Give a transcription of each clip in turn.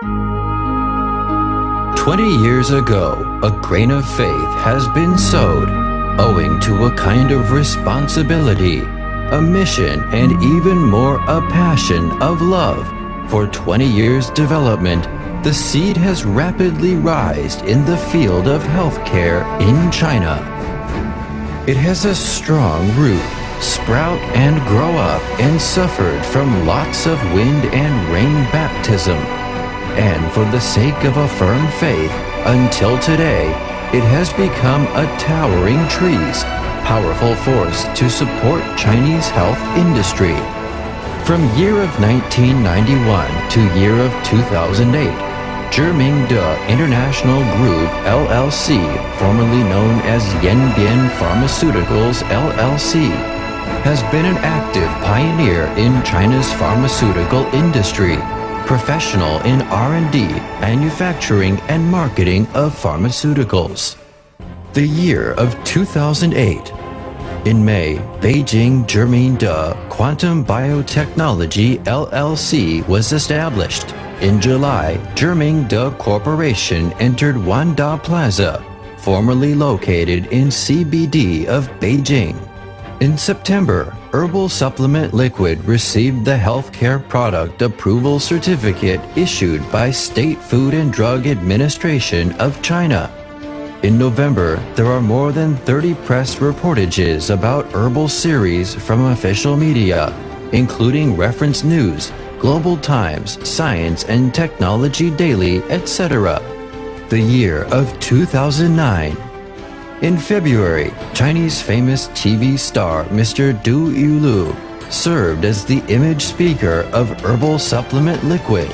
20 years ago, a grain of faith has been sowed, owing to a kind of responsibility, a mission, and even more a passion of love. For 20 years' development, the seed has rapidly risen in the field of healthcare in China. It has a strong root, sprout and grow up, and suffered from lots of wind and rain baptism. And for the sake of a firm faith, until today, it has become a towering tree's powerful force to support Chinese health industry. From year of 1991 to year of 2008, Zhimingde International Group LLC, formerly known as Yanbian Pharmaceuticals LLC, has been an active pioneer in China's pharmaceutical industry, professional in R&D, manufacturing and marketing of pharmaceuticals. The year of 2008. In May, Beijing Zhimingde Quantum Biotechnology LLC was established. In July, Zhimingde Corporation entered Wanda Plaza, formerly located in CBD of Beijing. In September, Herbal Supplement Liquid received the Healthcare Product Approval Certificate issued by State Food and Drug Administration of China. In November, there are more than 30 press reportages about Herbal Series from official media, including Reference News, Global Times, Science and Technology Daily, etc. The year of 2009. In February, Chinese famous TV star Mr. Du Yulu served as the image speaker of Herbal Supplement Liquid.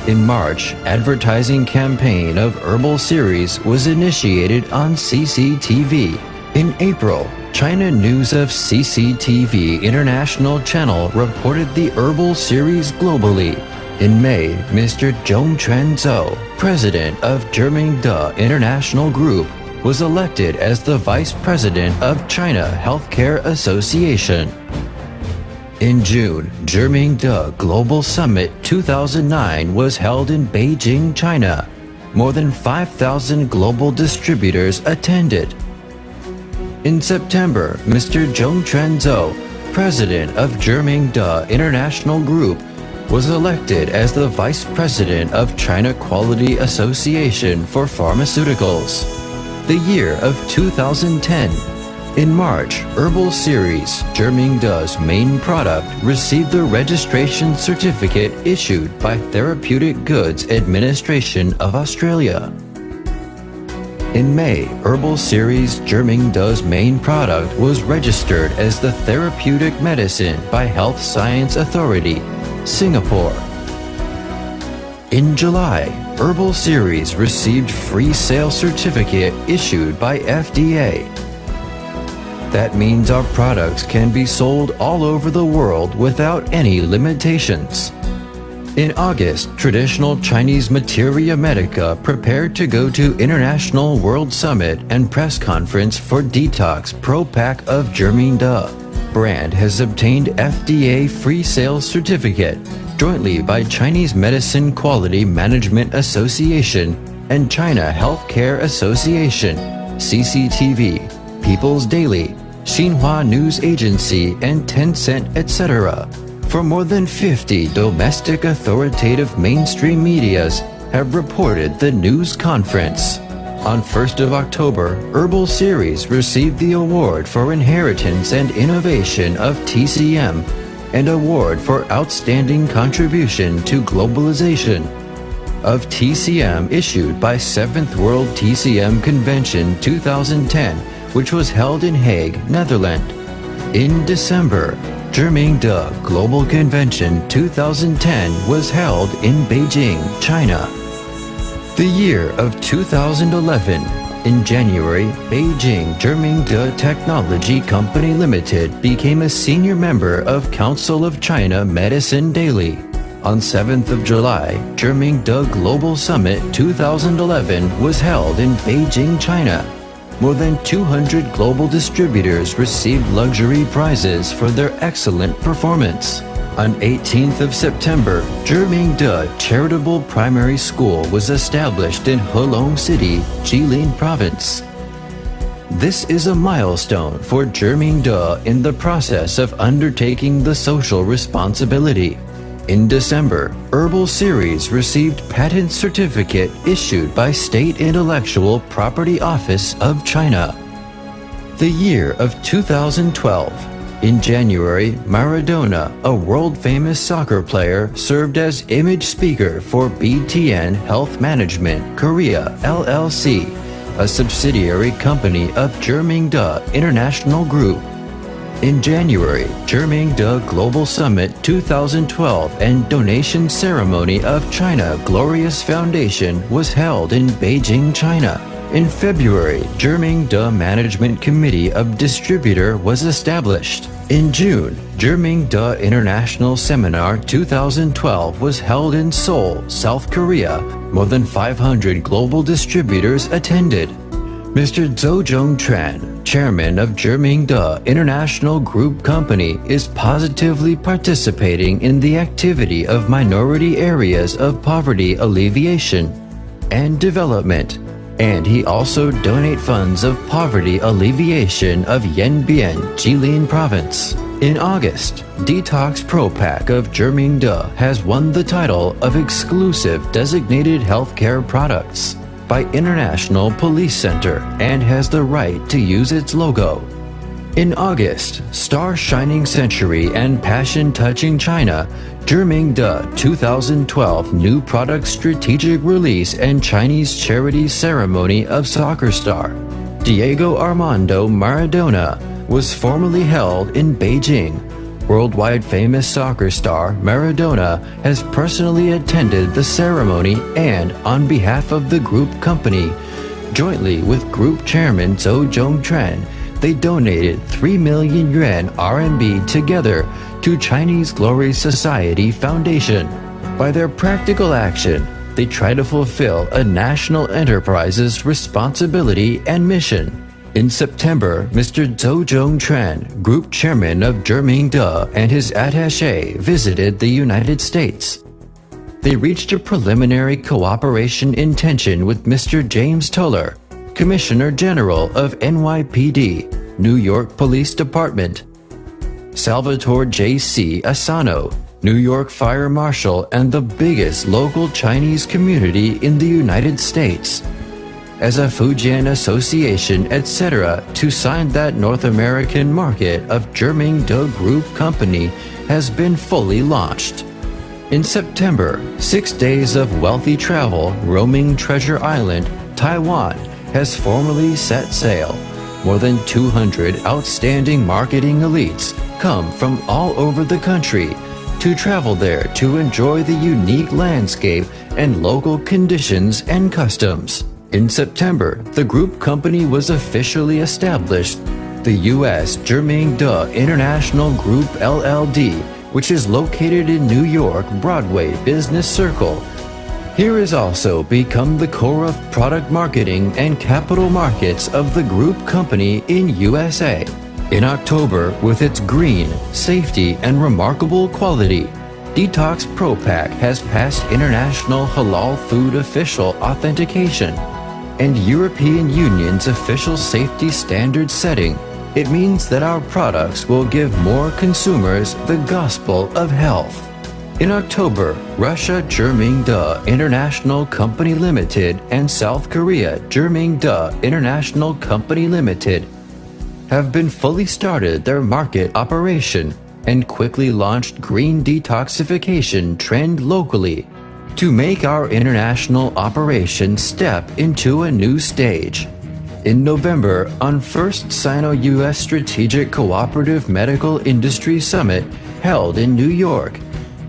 In March, advertising campaign of Herbal Series was initiated on CCTV. In April, China News of CCTV International Channel reported the Herbal Series globally. In May, Mr. Zhong Quanzhou, president of Zhimingde International Group, was elected as the Vice President of China Healthcare Association. In June, Zhimingde Global Summit 2009 was held in Beijing, China. More than 5,000 global distributors attended. In September, Mr. Zhong Quanzhou, president of Zhimingde International Group, was elected as the Vice President of China Quality Association for Pharmaceuticals. The year of 2010. In March, Herbal Series, Zhimingde's main product, received the registration certificate issued by Therapeutic Goods Administration of Australia. In May, Herbal Series, Zhimingde's main product, was registered as the Therapeutic Medicine by Health Science Authority, Singapore. In July, Herbal Series received free sale certificate issued by FDA. That means our products can be sold all over the world without any limitations. In August, traditional Chinese Materia Medica prepared to go to International World Summit and Press Conference for Detox Pro Pack of Zhimingde. Brand has obtained FDA free sale certificate jointly by Chinese Medicine Quality Management Association and China Healthcare Association, CCTV, People's Daily, Xinhua News Agency, and Tencent, etc. For more than 50 domestic authoritative mainstream medias have reported the news conference. On 1st of October, Herbal Series received the Award for Inheritance and Innovation of TCM and Award for Outstanding Contribution to Globalization of TCM issued by 7th World TCM Convention 2010, which was held in Hague, Netherlands. In December, Zhimingde Global Convention 2010 was held in Beijing, China. The year of 2011. In January, Beijing Zhimingde Technology Company Limited became a senior member of Council of China Medicine Daily. On 7th of July, Zhimingde Global Summit 2011 was held in Beijing, China. More than 200 global distributors received luxury prizes for their excellent performance. On 18th of September, Zhimingde Charitable Primary School was established in Helong City, Jilin Province. This is a milestone for Zhimingde in the process of undertaking the social responsibility. In December, Herbal Series received patent certificate issued by State Intellectual Property Office of China. The year of 2012. In January, Maradona, a world-famous soccer player, served as image speaker for BTN Health Management Korea LLC, a subsidiary company of Zhimingde International Group. In January, Zhimingde Global Summit 2012 and donation ceremony of China Glorious Foundation was held in Beijing, China. In February, Zhimingde Management Committee of Distributor was established. In June, Zhimingde International Seminar 2012 was held in Seoul, South Korea. More than 500 global distributors attended. Mr. Zhou Zhongtran, chairman of Zhimingde International Group Company, is positively participating in the activity of minority areas of poverty alleviation and development. And he also donate funds of poverty alleviation of Yanbian, Jilin Province. In August, Detox Pro Pack of Zhimingde has won the title of exclusive designated healthcare products by International Police Center and has the right to use its logo. In August, Star Shining Century and Passion Touching China, Zhimingde 2012 New Product Strategic Release and Chinese Charity Ceremony of Soccer Star Diego Armando Maradona was formally held in Beijing. Worldwide famous soccer star Maradona has personally attended the ceremony and, on behalf of the group company, jointly with group chairman Zhou Zhongtran, they donated 3 million yuan RMB together to Chinese Glory Society Foundation. By their practical action, they try to fulfill a national enterprise's responsibility and mission. In September, Mr. Zhou Zhongtran, group chairman of Zhimingde, and his attaché visited the United States. They reached a preliminary cooperation intention with Mr. James Toller, Commissioner General of NYPD, New York Police Department, Salvatore J.C. Asano, New York Fire Marshal and the biggest local Chinese community in the United States, as a Fujian Association, etc., to sign that North American market of Zhimingde Group Company has been fully launched. In September, 6 days of wealthy travel roaming Treasure Island, Taiwan, has formally set sail. More than 200 outstanding marketing elites come from all over the country to travel there to enjoy the unique landscape and local conditions and customs. In September, the group company was officially established, the U.S. Zhimingde International Group LLD, which is located in New York Broadway Business Circle. Here has also become the core of product marketing and capital markets of the group company in USA. In October, with its green, safety, and remarkable quality, Detox Pro Pack has passed International Halal Food Official Authentication and European Union's official safety standard setting. It means that our products will give more consumers the gospel of health. In October, Russia Zhimingde International Company Limited and South Korea Zhimingde International Company Limited have been fully started their market operation and quickly launched green detoxification trend locally to make our international operation step into a new stage. In November, on First Sino-US Strategic Cooperative Medical Industry Summit held in New York,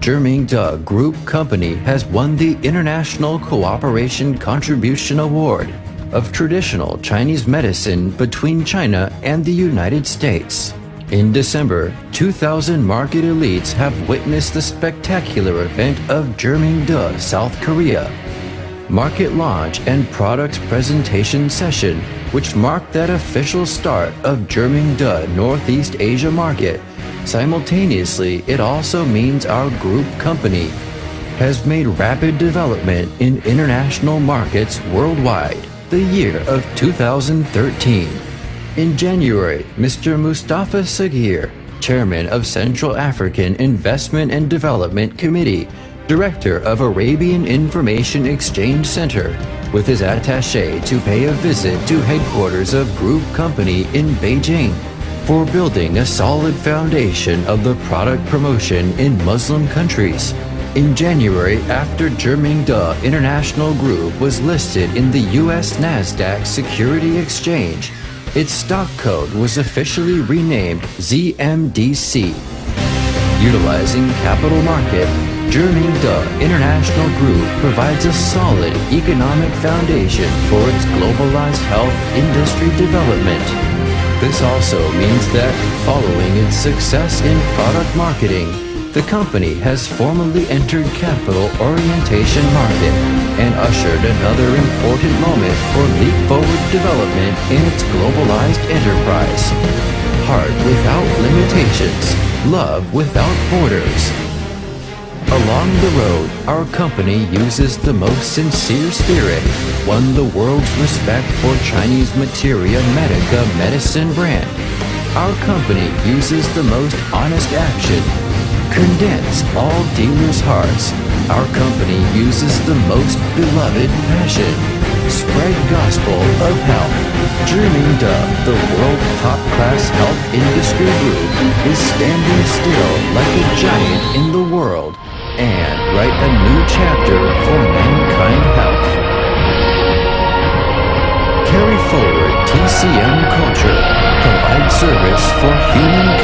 Zhimingde Group Company has won the International Cooperation Contribution Award of Traditional Chinese Medicine between China and the United States. In December, 2,000 market elites have witnessed the spectacular event of Zhimingde, South Korea. Market launch and products presentation session, which marked that official start of Zhimingde Northeast Asia market, Simultaneously, it also means our group company has made rapid development in international markets worldwide. The year of 2013. In January, Mr. Mustafa Sagir, Chairman of Central African Investment and Development Committee, Director of Arabian Information Exchange Center, with his attaché to pay a visit to headquarters of Group Company in Beijing for building a solid foundation of the product promotion in Muslim countries. In January, after Zhimingde International Group was listed in the U.S. NASDAQ Security Exchange, its stock code was officially renamed ZMDC. Utilizing capital market, Zhimingde International Group provides a solid economic foundation for its globalized health industry development. This also means that, following its success in product marketing, the company has formally entered capital orientation market and ushered another important moment for leap forward development in its globalized enterprise. Heart without limitations, love without borders. Along the road, our company uses the most sincere spirit, won the world's respect for Chinese Materia Medica medicine brand. Our company uses the most honest action, condense all dealers' hearts. Our company uses the most beloved passion. Spread gospel of health. Zhimingde, the world top-class health industry group, is standing still like a giant in the world and write a new chapter for mankind health. Carry forward TCM culture. Provide service for human